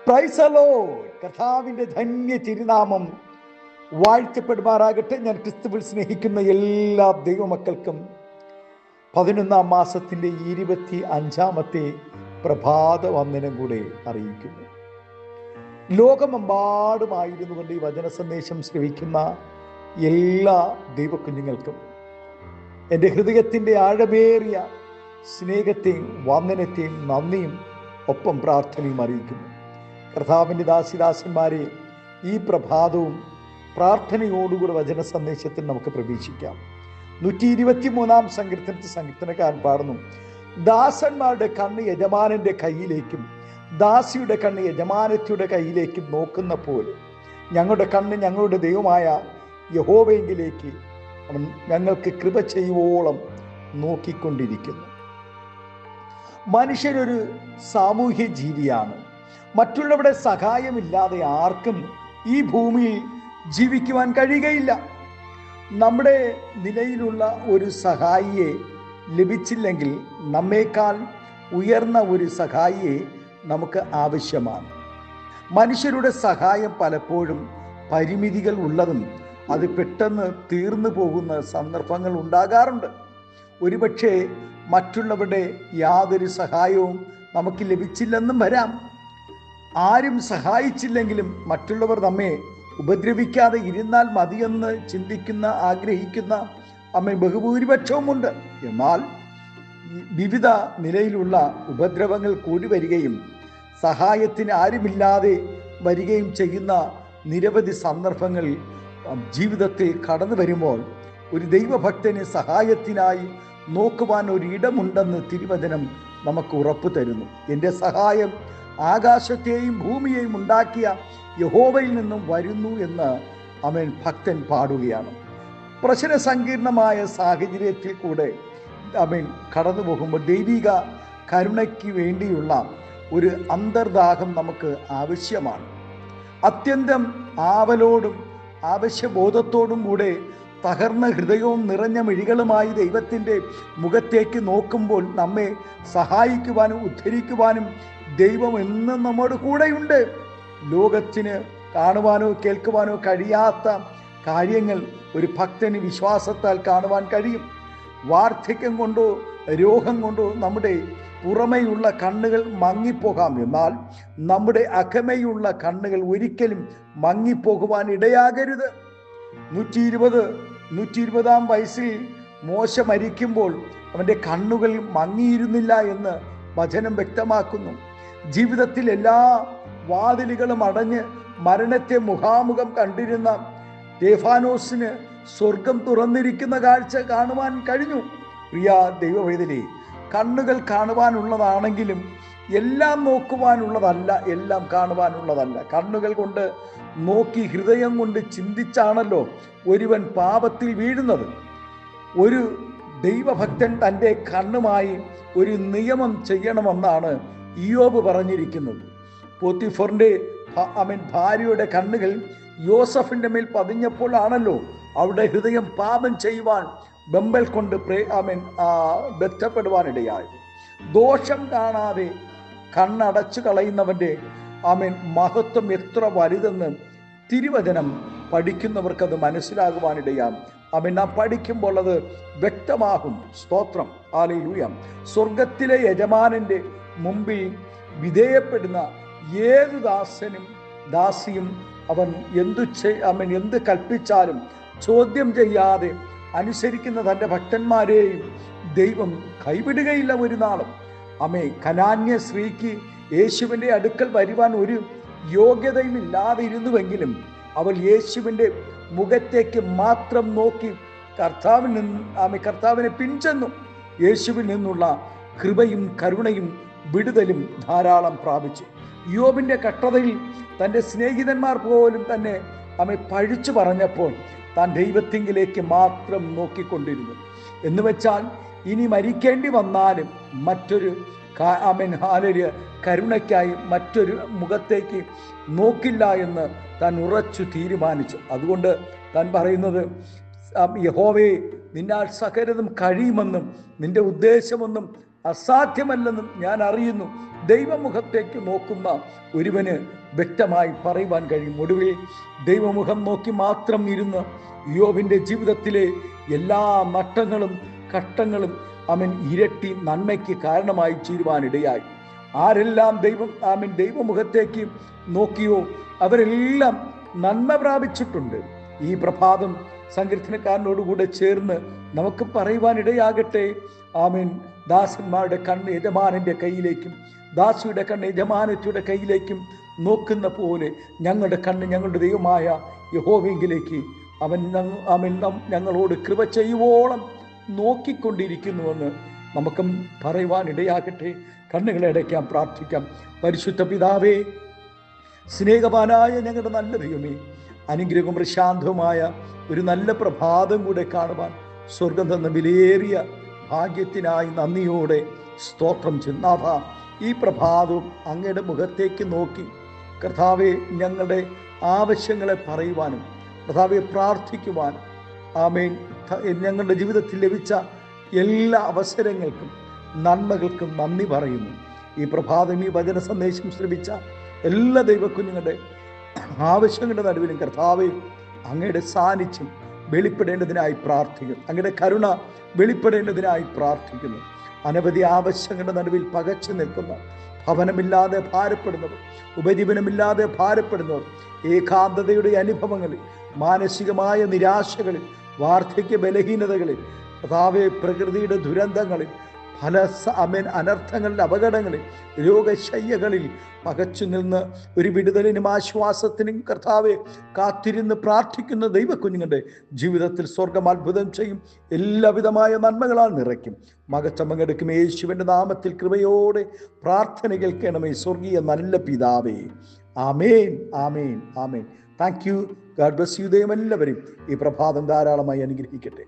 Praise the Lord. കർത്താവിൻ്റെ ധന്യ തിരുനാമം വാഴ്ത്തപ്പെടുമാറാകട്ടെ. ഞാൻ ക്രിസ്തുവിൽ സ്നേഹിക്കുന്ന എല്ലാ ദൈവമക്കൾക്കും 11-ാം മാസത്തിൻ്റെ 25-ാമത്തെ പ്രഭാത വന്ദനം കൂടെ അറിയിക്കുന്നു. ലോകമെമ്പാടുമായിരുന്നു കൊണ്ട് ഈ വചന സന്ദേശം ശ്രവിക്കുന്ന എല്ലാ ദൈവകുഞ്ഞുങ്ങൾക്കും എൻ്റെ ഹൃദയത്തിൻ്റെ ആഴമേറിയ സ്നേഹത്തെയും വന്ദനത്തെയും നന്ദിയും ഒപ്പം പ്രാർത്ഥനയും അറിയിക്കുന്നു. കർത്താവിൻ്റെ ദാസിദാസന്മാരെ, ഈ പ്രഭാതവും പ്രാർത്ഥനയോടുകൂടി വചന സന്ദേശത്തിൽ നമുക്ക് പ്രവേശിക്കാം. 123-ാം സങ്കീർത്തനക്കാരൻ പാടുന്നു, ദാസന്മാരുടെ കണ്ണ് യജമാനന്റെ കയ്യിലേക്കും ദാസിയുടെ കണ്ണ് യജമാനത്തിയുടെ കയ്യിലേക്കും നോക്കുന്ന പോലെ ഞങ്ങളുടെ കണ്ണ് ഞങ്ങളുടെ ദൈവമായ യഹോവയെങ്കിലേക്ക് അവൻ ഞങ്ങൾക്ക് കൃപ ചെയ്യുവോളം നോക്കിക്കൊണ്ടിരിക്കുന്നു. മനുഷ്യരൊരു സാമൂഹ്യ ജീവിയാണ്. മറ്റുള്ളവരുടെ സഹായമില്ലാതെ ആർക്കും ഈ ഭൂമിയിൽ ജീവിക്കുവാൻ കഴിയുകയില്ല. നമ്മുടെ നിലയിലുള്ള ഒരു സഹായിയെ ലഭിച്ചില്ലെങ്കിൽ നമ്മേക്കാൾ ഉയർന്ന ഒരു സഹായിയെ നമുക്ക് ആവശ്യമാണ്. മനുഷ്യരുടെ സഹായം പലപ്പോഴും പരിമിതികൾ ഉള്ളതും അത് പെട്ടെന്ന് തീർന്നു പോകുന്ന സന്ദർഭങ്ങൾ ഉണ്ടാകാറുണ്ട്. ഒരുപക്ഷെ മറ്റുള്ളവരുടെ യാതൊരു സഹായവും നമുക്ക് ലഭിച്ചില്ലെന്നും വരാം. ആരും സഹായിച്ചില്ലെങ്കിലും മറ്റുള്ളവർ നമ്മെ ഉപദ്രവിക്കാതെ ഇരുന്നാൽ മതിയെന്ന് ചിന്തിക്കുന്ന ആഗ്രഹിക്കുന്ന ബഹുഭൂരിപക്ഷവുമുണ്ട്. എന്നാൽ വിവിധ നിലയിലുള്ള ഉപദ്രവങ്ങൾ കൂടി വരികയും സഹായത്തിന് ആരുമില്ലാതെ വരികയും ചെയ്യുന്ന നിരവധി സന്ദർഭങ്ങൾ ജീവിതത്തിൽ കടന്നു വരുമ്പോൾ ഒരു ദൈവഭക്തന് സഹായത്തിനായി നോക്കുവാൻ ഒരിടമുണ്ടെന്ന് തിരുവചനം നമുക്ക് ഉറപ്പു തരുന്നു. എൻ്റെ സഹായം ആകാശത്തെയും ഭൂമിയെയും ഉണ്ടാക്കിയ യഹോവയിൽ നിന്നും വരുന്നു എന്ന് ഭക്തൻ പാടുകയാണ്. പ്രശ്ന സങ്കീർണമായ സാഹചര്യത്തിൽ കൂടെ കടന്നു പോകുമ്പോൾ ദൈവിക കരുണയ്ക്ക് വേണ്ടിയുള്ള ഒരു അന്തർദാഹം നമുക്ക് ആവശ്യമാണ്. അത്യന്തം ആവലോടും ആവശ്യബോധത്തോടും കൂടെ തകർന്ന ഹൃദയവും നിറഞ്ഞ മിഴികളുമായി ദൈവത്തിൻ്റെ മുഖത്തേക്ക് നോക്കുമ്പോൾ നമ്മെ സഹായിക്കുവാനും ഉദ്ധരിക്കുവാനും ദൈവം എന്നും നമ്മുടെ കൂടെയുണ്ട്. ലോകത്തിന് കാണുവാനോ കേൾക്കുവാനോ കഴിയാത്ത കാര്യങ്ങൾ ഒരു ഭക്തന് വിശ്വാസത്താൽ കാണുവാൻ കഴിയും. വാർദ്ധക്യം കൊണ്ടോ രോഗം കൊണ്ടോ നമ്മുടെ പുറമെയുള്ള കണ്ണുകൾ മങ്ങിപ്പോകാം. എന്നാൽ നമ്മുടെ അകമയുള്ള കണ്ണുകൾ ഒരിക്കലും മങ്ങിപ്പോകുവാൻ ഇടയാകരുത്. 120-ാം വയസ്സിൽ മോശ മരിക്കുമ്പോൾ അവൻ്റെ കണ്ണുകൾ മങ്ങിയിരുന്നില്ല എന്ന് വചനം വ്യക്തമാക്കുന്നു. ജീവിതത്തിൽ എല്ലാ വാതിലുകളും അടഞ്ഞ് മരണത്തെ മുഖാമുഖം കണ്ടിരുന്ന സ്റ്റേഫാനോസിന് സ്വർഗം തുറന്നിരിക്കുന്ന കാഴ്ച കാണുവാൻ കഴിഞ്ഞു. പ്രിയ ദൈവവേദനേ, കണ്ണുകൾ കാണുവാനുള്ളതാണെങ്കിലും എല്ലാം നോക്കുവാനുള്ളതല്ല, എല്ലാം കാണുവാനുള്ളതല്ല. കണ്ണുകൾ കൊണ്ട് നോക്കി ഹൃദയം കൊണ്ട് ചിന്തിച്ചാണല്ലോ ഒരുവൻ പാപത്തിൽ വീഴുന്നത്. ഒരു ദൈവഭക്തൻ തൻ്റെ കണ്ണുമായി ഒരു നിയമം ചെയ്യണമെന്നാണ് ഇയ്യോബ് പറഞ്ഞിരിക്കുന്നത്. പോത്തിഫറിൻ്റെ ഭാര്യയുടെ കണ്ണുകൾ യോസഫിൻ്റെ മേൽ പതിഞ്ഞപ്പോൾ ആണല്ലോ അവിടെ ഹൃദയം പാപം ചെയ്യുവാൻ ബമ്പൽ കൊണ്ട് ബന്ധപ്പെടുവാനിടയായി. ദോഷം കാണാതെ കണ്ണടച്ചു കളയുന്നവൻ്റെ മഹത്വം എത്ര വലുതെന്ന് തിരുവചനം പഠിക്കുന്നവർക്കത് മനസ്സിലാകുവാനിടയാം. നാം പഠിക്കുമ്പോൾ അത് വ്യക്തമാകും. സ്തോത്രം, ഹല്ലേലൂയ. സ്വർഗത്തിലെ യജമാനന്റെ മുമ്പിൽ വിധേയപ്പെടുന്ന ഏത് ദാസനും ദാസിയും അവൻ എന്ത് കൽപ്പിച്ചാലും ചോദ്യം ചെയ്യാതെ അനുസരിക്കുന്ന തൻ്റെ ഭക്തന്മാരെയും ദൈവം കൈവിടുകയില്ല ഒരു നാളും. കനാന്യ സ്ത്രീക്ക് യേശുവിൻ്റെ അടുക്കൽ വരുവാൻ ഒരു യോഗ്യതയും ഇല്ലാതെ ഇരുന്നുവെങ്കിലും അവൾ യേശുവിൻ്റെ മുഖത്തേക്ക് മാത്രം നോക്കി കർത്താവിനെ പിൻചെന്നു. യേശുവിൽ നിന്നുള്ള കൃപയും കരുണയും വിടുതലും ധാരാളം പ്രാപിച്ചു. യോബിൻ്റെ കഷ്ടതയിൽ തൻ്റെ സ്നേഹിതന്മാർ പോലും തന്നെ പഴിച്ചു പറഞ്ഞപ്പോൾ താൻ ദൈവത്തിങ്കിലേക്ക് മാത്രം നോക്കിക്കൊണ്ടിരുന്നു. എന്ന് വെച്ചാൽ ഇനി മരിക്കേണ്ടി വന്നാലും മറ്റൊരു കരുണയ്ക്കായി മറ്റൊരു മുഖത്തേക്ക് നോക്കില്ല എന്ന് താൻ ഉറച്ചു തീരുമാനിച്ചു. അതുകൊണ്ട് താൻ പറയുന്നത്, യഹോവേ, നിന്നാൽ സകലതും കഴിയുമെന്നും നിന്റെ ഉദ്ദേശമൊന്നും അസാധ്യമല്ലെന്നും ഞാൻ അറിയുന്നു. ദൈവമുഖത്തേക്ക് നോക്കുന്ന ഒരുവന് വ്യക്തമായി പറയുവാൻ കഴിയും. ഒടുവിൽ ദൈവമുഖം നോക്കി മാത്രം ഇരുന്ന് യോബിൻ്റെ ജീവിതത്തിലെ എല്ലാ നഷ്ടങ്ങളും കഷ്ടങ്ങളും അവൻ ഇരട്ടി നന്മയ്ക്ക് കാരണമായി തീരുവാനിടയായി. ആരെല്ലാം ദൈവമുഖത്തേക്ക് നോക്കിയോ അവരെല്ലാം നന്മ പ്രാപിച്ചിട്ടുണ്ട്. ഈ പ്രഭാതം സങ്കീർത്തനക്കാരനോടുകൂടെ ചേർന്ന് നമുക്ക് പറയുവാനിടയാകട്ടെ. ആമേൻ. ദാസന്മാരുടെ കണ്ണ് യജമാനന്റെ കയ്യിലേക്കും ദാസിയുടെ കണ്ണ് യജമാനത്തിയുടെ കയ്യിലേക്കും നോക്കുന്ന പോലെ ഞങ്ങളുടെ കണ്ണ് ഞങ്ങളുടെ ദൈവമായ യഹോവയെങ്കിലേക്ക് അവൻ ഞങ്ങളോട് കൃപ ചെയ്യുവോളം നോക്കിക്കൊണ്ടിരിക്കുന്നുവെന്ന് നമുക്കും പറയുവാനിടയാകട്ടെ. കണ്ണുകളെ അടയ്ക്കാം, പ്രാർത്ഥിക്കാം. പരിശുദ്ധ പിതാവേ, സ്നേഹവാനായ ഞങ്ങളുടെ നല്ല ദൈവമേ, അനുഗ്രഹവും പ്രശാന്തവുമായ ഒരു നല്ല പ്രഭാതം കൂടെ കാണുവാൻ സ്വർഗം തന്ന വിലയേറിയ ഭാഗ്യത്തിനായി നന്ദിയോടെ സ്തോത്രം ചെയ്യുന്നാഥ. ഈ പ്രഭാതവും അങ്ങയുടെ മുഖത്തേക്ക് നോക്കി കർത്താവെ ഞങ്ങളുടെ ആവശ്യങ്ങളെ പറയുവാനും കർത്താവെ പ്രാർത്ഥിക്കുവാനും ആമേൻ ഞങ്ങളുടെ ജീവിതത്തിൽ ലഭിച്ച എല്ലാ അവസരങ്ങൾക്കും നന്മകൾക്കും നന്ദി പറയുന്നു. ഈ പ്രഭാതം ഈ വചന സന്ദേശം ശ്രമിച്ച എല്ലാ ദൈവക്കുഞ്ഞുങ്ങളുടെ ആവശ്യങ്ങളുടെ നടുവിലും കർത്താവെ അങ്ങയുടെ സാന്നിധ്യം വെളിപ്പെടേണ്ടതിനായി പ്രാർത്ഥിക്കുന്നു. അങ്ങയുടെ കരുണ വെളിപ്പെടേണ്ടതിനായി പ്രാർത്ഥിക്കുന്നു. അനവധി ആവശ്യങ്ങളുടെ നടുവിൽ പകച്ചു നിൽക്കുന്ന, ഭവനമില്ലാതെ ഭാരപ്പെടുന്നവർ, ഉപജീവനമില്ലാതെ ഭാരപ്പെടുന്നവർ, ഏകാന്തതയുടെ അനുഭവങ്ങളിൽ, മാനസികമായ നിരാശകളിൽ, വാർദ്ധക്യ ബലഹീനതകളിൽ, കർത്താവേ പ്രകൃതിയുടെ ദുരന്തങ്ങളിൽ, അനർത്ഥങ്ങളിൽ, അപകടങ്ങളിൽ, രോഗശയ്യകളിൽ പകച്ചു നിന്ന് ഒരു വിടുതലിനും ആശ്വാസത്തിനും കർത്താവെ കാത്തിരുന്ന് പ്രാർത്ഥിക്കുന്ന ദൈവക്കുഞ്ഞുങ്ങളുടെ ജീവിതത്തിൽ സ്വർഗം അത്ഭുതം ചെയ്യും. എല്ലാവിധമായ നന്മകളാൽ നിറയ്ക്കും. മകച്ചമങ്ങെടുക്കും യേശുവിൻ്റെ നാമത്തിൽ കൃപയോടെ പ്രാർത്ഥന കേൾക്കണമേ സ്വർഗീയ നല്ല പിതാവേ. Amen, amen, amen. Thank you. God bless you. ദൈവം എല്ലാവരെയും ഈ പ്രഭാതം ധാരാളമായി അനുഗ്രഹിക്കട്ടെ.